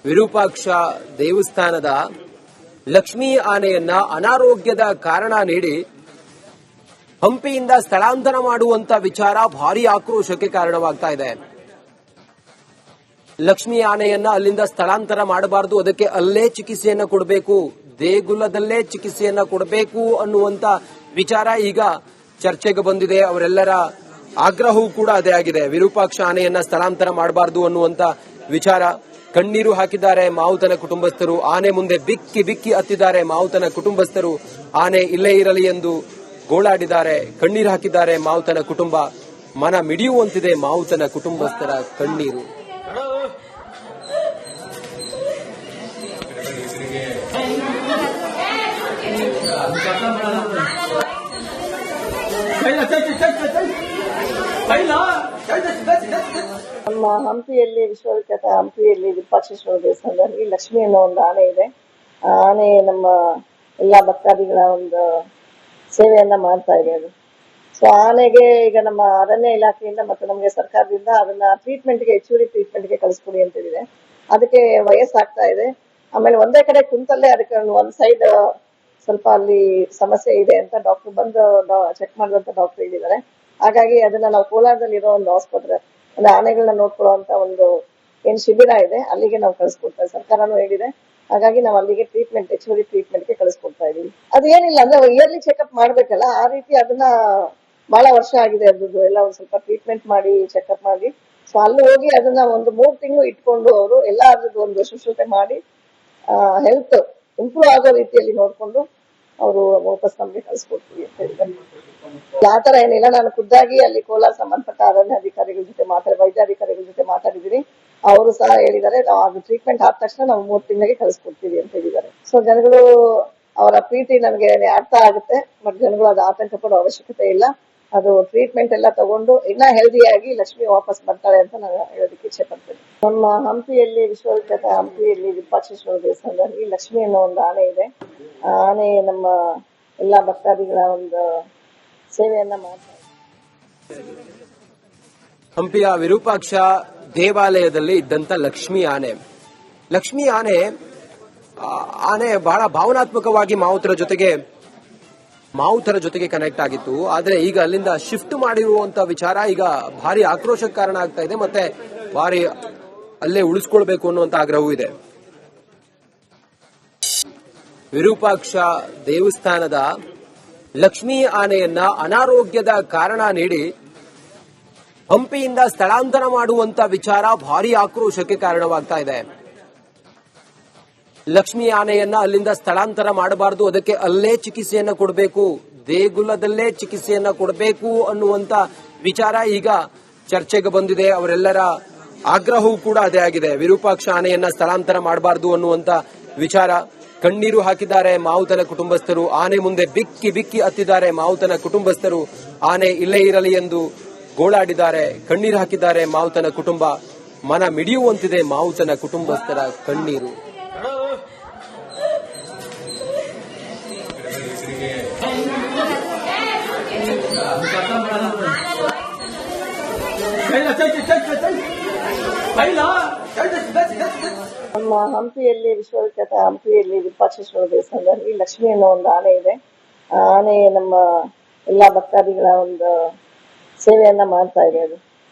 ವಿರೂಪಾಕ್ಷ ದೇವಸ್ಥಾನದ ಲಕ್ಷ್ಮೀ ಆನೆಯನ್ನ ಅನಾರೋಗ್ಯದ ಕಾರಣ ನೀಡಿ ಹಂಪಿಯಿಂದ ಸ್ಥಳಾಂತರ ಮಾಡುವಂತ ವಿಚಾರ ಭಾರಿ ಆಕ್ರೋಶಕ್ಕೆ ಕಾರಣವಾಗ್ತಾ ಇದೆ. ಲಕ್ಷ್ಮೀ ಆನೆಯನ್ನ ಅಲ್ಲಿಂದ ಸ್ಥಳಾಂತರ ಮಾಡಬಾರದು, ಅದಕ್ಕೆ ಅಲ್ಲೇ ಚಿಕಿತ್ಸೆಯನ್ನ ಕೊಡಬೇಕು, ದೇಗುಲದಲ್ಲೇ ಚಿಕಿತ್ಸೆಯನ್ನ ಕೊಡಬೇಕು ಅನ್ನುವಂತ ವಿಚಾರ ಈಗ ಚರ್ಚೆಗೆ ಬಂದಿದೆ. ಅವರೆಲ್ಲರ ಆಗ್ರಹವೂ ಕೂಡ ಅದೇ ಆಗಿದೆ. ವಿರೂಪಾಕ್ಷ ಆನೆಯನ್ನ ಸ್ಥಳಾಂತರ ಮಾಡಬಾರದು ಅನ್ನುವಂತ ವಿಚಾರ. ಕಣ್ಣೀರು ಹಾಕಿದ್ದಾರೆ ಮಾವುತನ ಕುಟುಂಬಸ್ಥರು. ಆನೆ ಮುಂದೆ ಬಿಕ್ಕಿ ಬಿಕ್ಕಿ ಹತ್ತಿದ್ದಾರೆ ಮಾವುತನ ಕುಟುಂಬಸ್ಥರು. ಆನೆ ಇಲ್ಲೇ ಇರಲಿ ಎಂದು ಗೋಳಾಡಿದ್ದಾರೆ, ಕಣ್ಣೀರು ಹಾಕಿದ್ದಾರೆ ಮಾವುತನ ಕುಟುಂಬ. ಮನ ಮಿಡಿಯುವಂತಿದೆ ಮಾವುತನ ಕುಟುಂಬಸ್ಥರ ಕಣ್ಣೀರು. ನಮ್ಮ ಹಂಪಿಯಲ್ಲಿ ವಿಶ್ವವಿಖ್ಯಾತ ಹಂಪಿಯಲ್ಲಿ ವಿರೂಪಾಕ್ಷೇಶ್ವರ ದೇವಸ್ಥಾನದಲ್ಲಿ ಲಕ್ಷ್ಮಿ ಅನ್ನೋ ಒಂದು ಆನೆ ಇದೆ. ಆ ಆನೆ ನಮ್ಮ ಎಲ್ಲಾ ಭಕ್ತಾದಿಗಳ ಒಂದು ಸೇವೆಯನ್ನ ಮಾಡ್ತಾ ಇದೆ. ಅದು ಸೊ ಆನೆಗೆ ಈಗ ನಮ್ಮ ಅರಣ್ಯ ಇಲಾಖೆಯಿಂದ ಮತ್ತು ನಮಗೆ ಸರ್ಕಾರದಿಂದ ಅದನ್ನ ಟ್ರೀಟ್ಮೆಂಟ್ಗೆ ಹೆಚ್ಚುವರಿ ಟ್ರೀಟ್ಮೆಂಟ್ಗೆ ಕಳಿಸ್ಕೊಡಿ ಅಂತ ಹೇಳಿದೆ. ಅದಕ್ಕೆ ವಯಸ್ಸಾಗ್ತಾ ಇದೆ. ಆಮೇಲೆ ಒಂದೇ ಕಡೆ ಕುಂತಲ್ಲೇ ಅದಕ್ಕೆ ಒಂದ್ ಸೈಡ್ ಸ್ವಲ್ಪ ಅಲ್ಲಿ ಸಮಸ್ಯೆ ಇದೆ ಅಂತ ಡಾಕ್ಟರ್ ಬಂದು ಚೆಕ್ ಮಾಡುವಂತ ಡಾಕ್ಟರ್ ಹೇಳಿದ್ದಾರೆ. ಹಾಗಾಗಿ ಅದನ್ನ ನಾವು ಕೋಲಾರದಲ್ಲಿ ಇರೋ ಒಂದು ಆಸ್ಪತ್ರೆ ಅಂದ್ರೆ ಆನೆಗಳನ್ನ ನೋಡ್ಕೊಳ್ಳುವಂತ ಒಂದು ಏನ್ ಶಿಬಿರ ಇದೆ ಅಲ್ಲಿಗೆ ನಾವು ಕಳಿಸ್ಕೊಡ್ತಾ ಇದ್ದೀವಿ. ಸರ್ಕಾರನೂ ಹೇಳಿದೆ. ಹಾಗಾಗಿ ನಾವು ಅಲ್ಲಿಗೆ ಟ್ರೀಟ್ಮೆಂಟ್ ಹೆಚ್ಚುವರಿ ಟ್ರೀಟ್ಮೆಂಟ್ಗೆ ಕಳಿಸ್ಕೊಡ್ತಾ ಇದೀವಿ. ಅದೇನಿಲ್ಲ ಅಂದ್ರೆ ಇಯರ್ಲಿ ಚೆಕ್ಅಪ್ ಮಾಡ್ಬೇಕಲ್ಲ, ಆ ರೀತಿ ಅದನ್ನ ಬಹಳ ವರ್ಷ ಆಗಿದೆ ಅದ್ರದ್ದು ಎಲ್ಲ ಒಂದ್ ಸ್ವಲ್ಪ ಟ್ರೀಟ್ಮೆಂಟ್ ಮಾಡಿ ಚೆಕ್ಅಪ್ ಮಾಡಿ ಸೊ ಅಲ್ಲಿ ಹೋಗಿ ಅದನ್ನ ಒಂದು 3 ತಿಂಗಳು ಇಟ್ಕೊಂಡು ಅವರು ಎಲ್ಲ ಅದ್ರದ್ದು ಒಂದು ಶುಶ್ರೂಷೆ ಮಾಡಿ ಹೆಲ್ತ್ ಇಂಪ್ರೂವ್ ಆಗೋ ರೀತಿಯಲ್ಲಿ ನೋಡ್ಕೊಂಡು ಅವರು ವಾಪಸ್ ನಮ್ಗೆ ಕಳಿಸ್ಕೊಡ್ತೀವಿ ಅಂತ ಹೇಳಿದ್ದಾರೆ. ಆತರ ಏನಿಲ್ಲ, ನಾನು ಖುದ್ದಾಗಿ ಅಲ್ಲಿ ಕೋಲಾರ ಸಂಬಂಧಪಟ್ಟ ಅರಣ್ಯ ಅಧಿಕಾರಿಗಳ ಜೊತೆ ವೈದ್ಯಾಧಿಕಾರಿಗಳ ಜೊತೆ ಮಾತಾಡಿದೀನಿ. ಅವರು ಸಹ ಹೇಳಿದ್ದಾರೆ ಅದು ಟ್ರೀಟ್ಮೆಂಟ್ ಆದ ತಕ್ಷಣ ನಾವು 3 ತಿಂಗಳಿಗೆ ಕಳಿಸ್ಕೊಡ್ತೀವಿ ಅಂತ ಹೇಳಿದ್ದಾರೆ. ಸೊ ಜನಗಳು ಅವರ ಪ್ರೀತಿ ನಮಗೆ ಅರ್ಥ ಆಗುತ್ತೆ. ಬಟ್ ಜನಗಳು ಅದು ಆತಂಕ ಪಡೋ ಅವಶ್ಯಕತೆ ಇಲ್ಲ. ಅದು ಟ್ರೀಟ್ಮೆಂಟ್ ಎಲ್ಲ ತಗೊಂಡು ಇನ್ನ ಹೆಲ್ದಿಯಾಗಿ ಲಕ್ಷ್ಮಿ ವಾಪಸ್ ಬರ್ತಾಳೆ ಅಂತ ನಾನು ಹೇಳೋದಕ್ಕೆ ಇಚ್ಛೆ ಪಡ್ತೇನೆ. ನಮ್ಮ ಹಂಪಿಯಲ್ಲಿ ವಿಶ್ವವಿಖ್ಯಾತ ಹಂಪಿಯಲ್ಲಿ ವಿರೂಪಾಕ್ಷೇಶ್ವರ ದೇವಸ್ಥಾನದಲ್ಲಿ ಲಕ್ಷ್ಮಿ ಅನ್ನೋ ಒಂದು ಆನೆ ಇದೆ. ಆ ಆನೆ ನಮ್ಮ ಎಲ್ಲಾ ಭಕ್ತಾದಿಗಳ ಒಂದು ಸೇವೆಯನ್ನ ಮಾಡ್ತಾ ಇದೆ. ಹಂಪಿಯ ವಿರೂಪಾಕ್ಷ ದೇವಾಲಯದಲ್ಲಿ ಇದ್ದಂತ ಲಕ್ಷ್ಮೀ ಆನೆ ಬಹಳ ಭಾವನಾತ್ಮಕವಾಗಿ ಮಾವುತರ ಜೊತೆಗೆ ಕನೆಕ್ಟ್ ಆಗಿತ್ತು. ಆದ್ರೆ ಈಗ ಅಲ್ಲಿಂದ ಶಿಫ್ಟ್ ಮಾಡಿರುವಂತ ವಿಚಾರ ಈಗ ಭಾರಿ ಆಕ್ರೋಶಕ್ಕೆ ಕಾರಣ ಆಗ್ತಾ ಇದೆ. ಮತ್ತೆ ಭಾರಿ ಅಲ್ಲೇ ಉಳಿಸ್ಕೊಳ್ಬೇಕು ಅನ್ನುವಂತ ಆಗ್ರಹವೂ ಇದೆ. ವಿರೂಪಾಕ್ಷ ದೇವಸ್ಥಾನದ ಲಕ್ಷ್ಮೀ ಆನೆಯನ್ನ ಅನಾರೋಗ್ಯದ ಕಾರಣ ನೀಡಿ ಹಂಪಿಯಿಂದ ಸ್ಥಳಾಂತರ ಮಾಡುವಂತ ವಿಚಾರ ಭಾರಿ ಆಕ್ರೋಶಕ್ಕೆ ಕಾರಣವಾಗ್ತಾ ಇದೆ. ಲಕ್ಷ್ಮೀ ಆನೆಯನ್ನ ಅಲ್ಲಿಂದ ಸ್ಥಳಾಂತರ ಮಾಡಬಾರದು, ಅದಕ್ಕೆ ಅಲ್ಲೇ ಚಿಕಿತ್ಸೆಯನ್ನ ಕೊಡಬೇಕು, ದೇಗುಲದಲ್ಲೇ ಚಿಕಿತ್ಸೆಯನ್ನ ಕೊಡಬೇಕು ಅನ್ನುವಂತ ವಿಚಾರ ಈಗ ಚರ್ಚೆಗೆ ಬಂದಿದೆ. ಅವರೆಲ್ಲರ ಆಗ್ರಹವೂ ಕೂಡ ಅದೇ ಆಗಿದೆ. ವಿರೂಪಾಕ್ಷ ಆನೆಯನ್ನ ಸ್ಥಳಾಂತರ ಮಾಡಬಾರದು ಅನ್ನುವಂತ ವಿಚಾರ. ಕಣ್ಣೀರು ಹಾಕಿದ್ದಾರೆ ಮಾವುತನ ಕುಟುಂಬಸ್ಥರು. ಆನೆ ಮುಂದೆ ಬಿಕ್ಕಿ ಬಿಕ್ಕಿ ಹತ್ತಿದ್ದಾರೆ ಮಾವುತನ ಕುಟುಂಬಸ್ಥರು. ಆನೆ ಇಲ್ಲೇ ಇರಲಿ ಎಂದು ಗೋಳಾಡಿದ್ದಾರೆ, ಕಣ್ಣೀರು ಹಾಕಿದ್ದಾರೆ ಮಾವುತನ ಕುಟುಂಬ. ಮನ ಮಿಡಿಯುವಂತಿದೆ ಮಾವುತನ ಕುಟುಂಬಸ್ಥರ ಕಣ್ಣೀರು. ನಮ್ಮ ಹಂಪಿಯಲ್ಲಿ ವಿಶ್ವವಿಖ್ಯಾತ ಹಂಪಿಯಲ್ಲಿ ವಿರೂಪಾಕ್ಷೇಶ್ವರ ದೇವಸ್ಥಾನದಲ್ಲಿ ಲಕ್ಷ್ಮಿ ಅನ್ನೋ ಒಂದು ಆನೆ ಇದೆ. ಆ ಆನೆ ನಮ್ಮ ಎಲ್ಲಾ ಭಕ್ತಾದಿಗಳ ಒಂದು ಸೇವೆಯನ್ನ ಮಾಡ್ತಾ ಇದೆ. ಅದು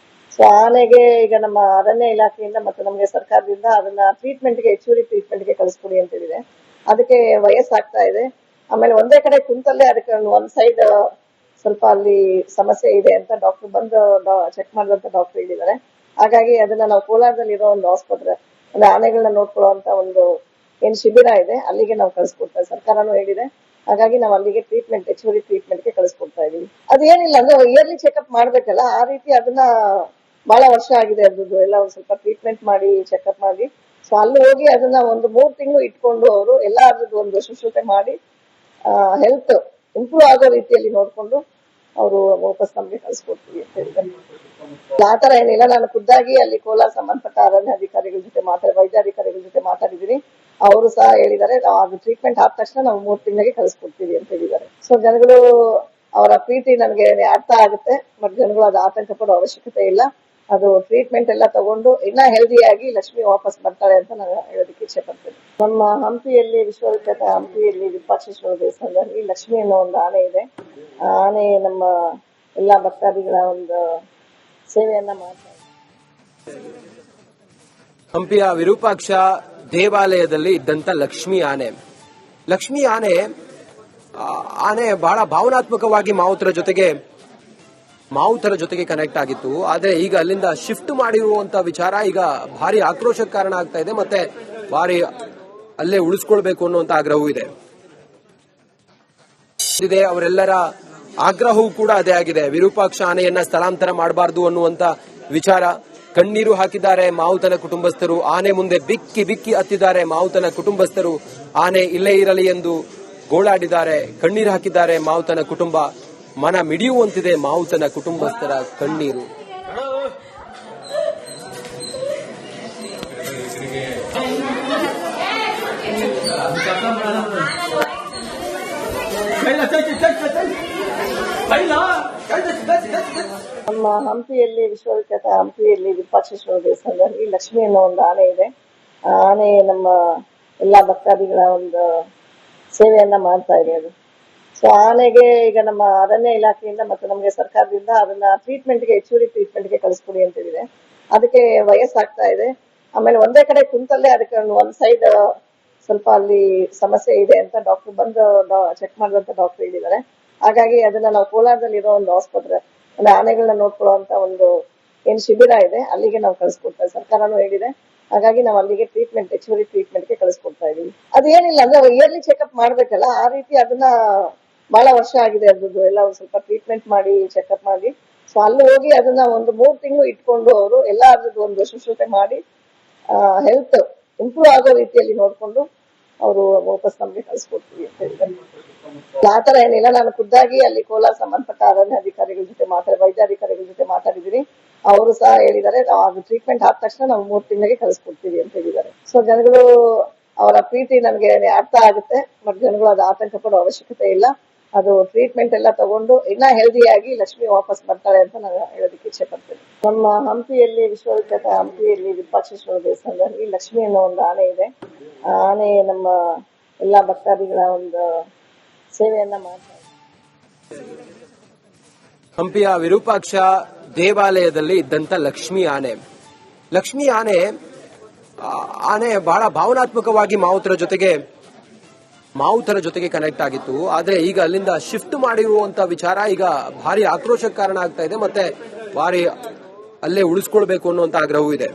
ಸೊ ಆನೆಗೆ ಈಗ ನಮ್ಮ ಅರಣ್ಯ ಇಲಾಖೆಯಿಂದ ಮತ್ತು ನಮಗೆ ಸರ್ಕಾರದಿಂದ ಅದನ್ನ ಟ್ರೀಟ್ಮೆಂಟ್ಗೆ ಹೆಚ್ಚುವರಿ ಟ್ರೀಟ್ಮೆಂಟ್ಗೆ ಕಳಿಸ್ಕೊಡಿ ಅಂತ ಹೇಳಿದೆ. ಅದಕ್ಕೆ ವಯಸ್ಸಾಗ್ತಾ ಇದೆ. ಆಮೇಲೆ ಒಂದೇ ಕಡೆ ಕುಂತಲ್ಲೇ ಅದಕ್ಕೆ ಒಂದ್ ಸೈಡ್ ಸ್ವಲ್ಪ ಅಲ್ಲಿ ಸಮಸ್ಯೆ ಇದೆ ಅಂತ ಡಾಕ್ಟರ್ ಬಂದು ಚೆಕ್ ಮಾಡುವಂತ ಡಾಕ್ಟರ್ ಹೇಳಿದ್ದಾರೆ. ಹಾಗಾಗಿ ಅದನ್ನ ನಾವು ಕೋಲಾರದಲ್ಲಿ ಇರೋ ಒಂದು ಆಸ್ಪತ್ರೆ ಅಂದ್ರೆ ಆನೆಗಳನ್ನ ನೋಡ್ಕೊಳ್ಳುವಂತ ಒಂದು ಏನ್ ಶಿಬಿರ ಇದೆ ಅಲ್ಲಿಗೆ ನಾವು ಕಳಿಸ್ಕೊಡ್ತಾ ಇದ್ದೀವಿ. ಸರ್ಕಾರನೂ ಹೇಳಿದೆ. ಹಾಗಾಗಿ ನಾವು ಅಲ್ಲಿಗೆ ಟ್ರೀಟ್ಮೆಂಟ್ ಹೆಚ್ಚುವರಿ ಟ್ರೀಟ್ಮೆಂಟ್ಗೆ ಕಳಿಸ್ಕೊಡ್ತಾ ಇದೀವಿ. ಅದೇನಿಲ್ಲ ಅಂದ್ರೆ ಇಯರ್ಲಿ ಚೆಕ್ಅಪ್ ಮಾಡ್ಬೇಕಲ್ಲ, ಆ ರೀತಿ ಅದನ್ನ ಬಹಳ ವರ್ಷ ಆಗಿದೆ ಅದ್ರದ್ದು ಎಲ್ಲ ಒಂದ್ ಸ್ವಲ್ಪ ಟ್ರೀಟ್ಮೆಂಟ್ ಮಾಡಿ ಚೆಕ್ಅಪ್ ಮಾಡಿ ಸೊ ಅಲ್ಲಿ ಹೋಗಿ ಅದನ್ನ ಒಂದು 3 ತಿಂಗಳು ಇಟ್ಕೊಂಡು ಅವರು ಎಲ್ಲ ಅದ್ರದ್ದು ಒಂದು ಶುಶ್ರೂಷೆ ಮಾಡಿ ಹೆಲ್ತ್ ಇಂಪ್ರೂವ್ ಆಗೋ ರೀತಿಯಲ್ಲಿ ನೋಡ್ಕೊಂಡು ಅವರು ವಾಪಸ್ ನಮ್ಗೆ ಕಳಿಸ್ಕೊಡ್ತೀವಿ ಅಂತ ಹೇಳಿದ್ದಾರೆ. ಆತರ ಏನಿಲ್ಲ, ನಾನು ಖುದ್ದಾಗಿ ಅಲ್ಲಿ ಕೋಲಾರ ಸಂಬಂಧಪಟ್ಟ ಅರಣ್ಯ ಅಧಿಕಾರಿಗಳ ಜೊತೆ ವೈದ್ಯಾಧಿಕಾರಿಗಳ ಜೊತೆ ಮಾತಾಡಿದೀನಿ. ಅವರು ಸಹ ಹೇಳಿದ್ದಾರೆ ಅದು ಟ್ರೀಟ್ಮೆಂಟ್ ಆದ ತಕ್ಷಣ ನಾವು 3 ತಿಂಗಳಿಗೆ ಕಳಿಸ್ಕೊಡ್ತೀವಿ ಅಂತ ಹೇಳಿದ್ದಾರೆ. ಸೊ ಜನಗಳು ಅವರ ಪ್ರೀತಿ ನಮಗೆ ಅರ್ಥ ಆಗುತ್ತೆ. ಬಟ್ ಜನಗಳು ಅದು ಆತಂಕ ಪಡೋ ಅವಶ್ಯಕತೆ ಇಲ್ಲ. ಅದು ಟ್ರೀಟ್ಮೆಂಟ್ ಎಲ್ಲ ತಗೊಂಡು ಇನ್ನ ಹೆಲ್ದಿಯಾಗಿ ಲಕ್ಷ್ಮಿ ವಾಪಸ್ ಬರ್ತಾಳೆ ಅಂತ ನಾನು ಹೇಳೋದಕ್ಕೆ ಇಚ್ಛೆ ಪಡ್ತೇನೆ. ನಮ್ಮ ಹಂಪಿಯಲ್ಲಿ ವಿಶ್ವವಿಖ್ಯಾತ ಹಂಪಿಯಲ್ಲಿ ವಿರೂಪಾಕ್ಷೇಶ್ವರ ದೇವಸ್ಥಾನದಲ್ಲಿ ಲಕ್ಷ್ಮಿ ಅನ್ನೋ ಒಂದು ಆನೆ ಇದೆ. ಆ ಆನೆ ನಮ್ಮ ಎಲ್ಲಾ ಭಕ್ತಾದಿಗಳ ಒಂದು ಸೇವೆಯನ್ನ ಮಾಡ್ತಾ ಇದೆ. ಹಂಪಿಯ ವಿರೂಪಾಕ್ಷ ದೇವಾಲಯದಲ್ಲಿ ಇದ್ದಂತ ಲಕ್ಷ್ಮಿ ಆನೆ ಆನೆ ಬಹಳ ಭಾವನಾತ್ಮಕವಾಗಿ ಮಾವುತರ ಜೊತೆಗೆ ಕನೆಕ್ಟ್ ಆಗಿತ್ತು. ಆದ್ರೆ ಈಗ ಅಲ್ಲಿಂದ ಶಿಫ್ಟ್ ಮಾಡಿರುವಂತ ವಿಚಾರ ಈಗ ಭಾರಿ ಆಕ್ರೋಶಕ್ಕೆ ಕಾರಣ ಆಗ್ತಾ ಇದೆ. ಮತ್ತೆ ಭಾರಿ ಅಲ್ಲೇ ಉಳಿಸ್ಕೊಳ್ಬೇಕು ಅನ್ನುವಂತ ಆಗ್ರಹವೂ ಇದೆ. ಅವರೆಲ್ಲರ ಆಗ್ರಹವೂ ಕೂಡ ಅದೇ ಆಗಿದೆ. ವಿರೂಪಾಕ್ಷ ಆನೆಯನ್ನ ಸ್ಥಳಾಂತರ ಮಾಡಬಾರದು ಅನ್ನುವಂತ ವಿಚಾರ. ಕಣ್ಣೀರು ಹಾಕಿದ್ದಾರೆ ಮಾವುತನ ಕುಟುಂಬಸ್ಥರು. ಆನೆ ಮುಂದೆ ಬಿಕ್ಕಿ ಬಿಕ್ಕಿ ಹತ್ತಿದ್ದಾರೆ ಮಾವುತನ ಕುಟುಂಬಸ್ಥರು. ಆನೆ ಇಲ್ಲೇ ಇರಲಿ ಎಂದು ಗೋಳಾಡಿದ್ದಾರೆ, ಕಣ್ಣೀರು ಹಾಕಿದ್ದಾರೆ ಮಾವುತನ ಕುಟುಂಬ. ಮನ ಮಿಡಿಯುವಂತಿದೆ ಮಾವುತನ ಕುಟುಂಬಸ್ಥರ ಕಣ್ಣೀರು. ನಮ್ಮ ಹಂಪಿಯಲ್ಲಿ ವಿಶ್ವವಿಖ್ಯಾತ ಹಂಪಿಯಲ್ಲಿ ವಿರೂಪಾಕ್ಷೇಶ್ವರ ದೇವಸ್ಥಾನದಲ್ಲಿ ಲಕ್ಷ್ಮಿ ಅನ್ನೋ ಒಂದು ಆನೆ ಇದೆ. ಆ ಆನೆ ನಮ್ಮ ಎಲ್ಲಾ ಭಕ್ತಾದಿಗಳ ಒಂದು ಸೇವೆಯನ್ನ ಮಾಡ್ತಾ ಇದೆ. ಅದು ಸೊ ಆನೆಗೆ ಈಗ ನಮ್ಮ ಅರಣ್ಯ ಇಲಾಖೆಯಿಂದ ಮತ್ತು ನಮಗೆ ಸರ್ಕಾರದಿಂದ ಅದನ್ನ ಹೆಚ್ಚುವರಿ ಟ್ರೀಟ್ಮೆಂಟ್ಗೆ ಕಳಿಸ್ಕೊಡಿ ಅಂತ ಹೇಳಿದೆ. ಅದಕ್ಕೆ ವಯಸ್ಸಾಗ್ತಾ ಇದೆ. ಆಮೇಲೆ ಒಂದೇ ಕಡೆ ಕುಂತಲ್ಲೇ ಅದಕ್ಕೆ ಒಂದ್ ಸೈಡ್ ಸ್ವಲ್ಪ ಅಲ್ಲಿ ಸಮಸ್ಯೆ ಇದೆ ಅಂತ ಡಾಕ್ಟರ್ ಬಂದು ಚೆಕ್ ಮಾಡಿದಂತ ಡಾಕ್ಟರ್ ಹೇಳಿದ್ದಾರೆ. ಹಾಗಾಗಿ ಅದನ್ನ ನಾವು ಕೋಲಾರದಲ್ಲಿ ಇರೋ ಒಂದು ಆಸ್ಪತ್ರೆ ಅಂದ್ರೆ ಆನೆಗಳನ್ನ ನೋಡ್ಕೊಳ್ಳುವಂತ ಒಂದು ಏನ್ ಶಿಬಿರ ಇದೆ ಅಲ್ಲಿಗೆ ನಾವು ಕಳಿಸ್ಕೊಡ್ತಾ ಇದ್ದೀವಿ. ಸರ್ಕಾರನೂ ಹೇಳಿದೆ. ಹಾಗಾಗಿ ನಾವು ಅಲ್ಲಿಗೆ ಹೆಚ್ಚುವರಿ ಟ್ರೀಟ್ಮೆಂಟ್ಗೆ ಕಳಿಸ್ಕೊಡ್ತಾ ಇದೀವಿ. ಅದೇನಿಲ್ಲ ಅಂದ್ರೆ ಇಯರ್ಲಿ ಚೆಕ್ಅಪ್ ಮಾಡ್ಬೇಕಲ್ಲ, ಆ ರೀತಿ ಅದನ್ನ ಬಹಳ ವರ್ಷ ಆಗಿದೆ ಅದ್ರದ್ದು ಎಲ್ಲ ಒಂದ್ ಸ್ವಲ್ಪ ಟ್ರೀಟ್ಮೆಂಟ್ ಮಾಡಿ ಚೆಕ್ಅಪ್ ಮಾಡಿ ಸೊ ಅಲ್ಲಿ ಹೋಗಿ ಅದನ್ನ ಒಂದು 3 ತಿಂಗಳು ಇಟ್ಕೊಂಡು ಅವರು ಎಲ್ಲ ಅದ್ರದ್ದು ಒಂದು ಶುಶ್ರೂಷೆ ಮಾಡಿ ಹೆಲ್ತ್ ಇಂಪ್ರೂವ್ ಆಗೋ ರೀತಿಯಲ್ಲಿ ನೋಡ್ಕೊಂಡು ಅವರು ವಾಪಸ್ ನಮ್ಗೆ ಕಳಿಸ್ಕೊಡ್ತೀವಿ ಅಂತ ಹೇಳಿದ್ದಾರೆ. ಆತರ ಏನಿಲ್ಲ, ನಾನು ಖುದ್ದಾಗಿ ಅಲ್ಲಿ ಕೋಲಾರ ಸಂಬಂಧಪಟ್ಟ ಅರಣ್ಯ ಅಧಿಕಾರಿಗಳ ಜೊತೆ ವೈದ್ಯಾಧಿಕಾರಿಗಳ ಜೊತೆ ಮಾತಾಡಿದೀನಿ. ಅವರು ಸಹ ಹೇಳಿದ್ದಾರೆ ಅದು ಟ್ರೀಟ್ಮೆಂಟ್ ಆದ ತಕ್ಷಣ ನಾವು 3 ತಿಂಗಳಿಗೆ ಕಳಿಸ್ಕೊಡ್ತೀವಿ ಅಂತ ಹೇಳಿದ್ದಾರೆ. ಸೊ ಜನಗಳು ಅವರ ಪ್ರೀತಿ ನನಗೆ ಅರ್ಥ ಆಗುತ್ತೆ. ಬಟ್ ಜನಗಳು ಅದು ಆತಂಕ ಪಡೋ ಅವಶ್ಯಕತೆ ಇಲ್ಲ. ಅದು ಟ್ರೀಟ್ಮೆಂಟ್ ಎಲ್ಲ ತಗೊಂಡು ಇನ್ನ ಹೆಲ್ದಿಯಾಗಿ ಲಕ್ಷ್ಮಿ ವಾಪಸ್ ಬರ್ತಾಳೆ ಅಂತ ನಾನು ಹೇಳೋದಕ್ಕೆ ಇಚ್ಛೆ ಪಡ್ತೇನೆ. ನಮ್ಮ ಹಂಪಿಯಲ್ಲಿ ವಿಶ್ವವಿಖ್ಯಾತ ಹಂಪಿಯಲ್ಲಿ ವಿರೂಪಾಕ್ಷೇಶ್ವರ ದೇವಸ್ಥಾನದಲ್ಲಿ ಲಕ್ಷ್ಮಿ ಅನ್ನೋ ಒಂದು ಆನೆ ಇದೆ. ಆ ಆನೆ ನಮ್ಮ ಎಲ್ಲಾ ಭಕ್ತಾದಿಗಳ ಒಂದು ಸೇವೆಯನ್ನ ಮಾಡ್ತಾ ಇದೆ. ಹಂಪಿಯ ವಿರೂಪಾಕ್ಷ ದೇವಾಲಯದಲ್ಲಿ ಇದ್ದಂತ ಲಕ್ಷ್ಮಿ ಆನೆ ಬಹಳ ಭಾವನಾತ್ಮಕವಾಗಿ ಮಾವುತರ ಜೊತೆಗೆ ಕನೆಕ್ಟ್ ಆಗಿತ್ತು. ಆದ್ರೆ ಈಗ ಅಲ್ಲಿಂದ ಶಿಫ್ಟ್ ಮಾಡಿರುವಂತ ವಿಚಾರ ಈಗ ಭಾರಿ ಆಕ್ರೋಶಕ್ಕೆ ಕಾರಣ ಆಗ್ತಾ ಇದೆ. ಮತ್ತೆ ಭಾರಿ ಅಲ್ಲೇ ಉಳಿಸ್ಕೊಳ್ಬೇಕು ಅನ್ನುವಂತ ಆಗ್ರಹವೂ ಇದೆ.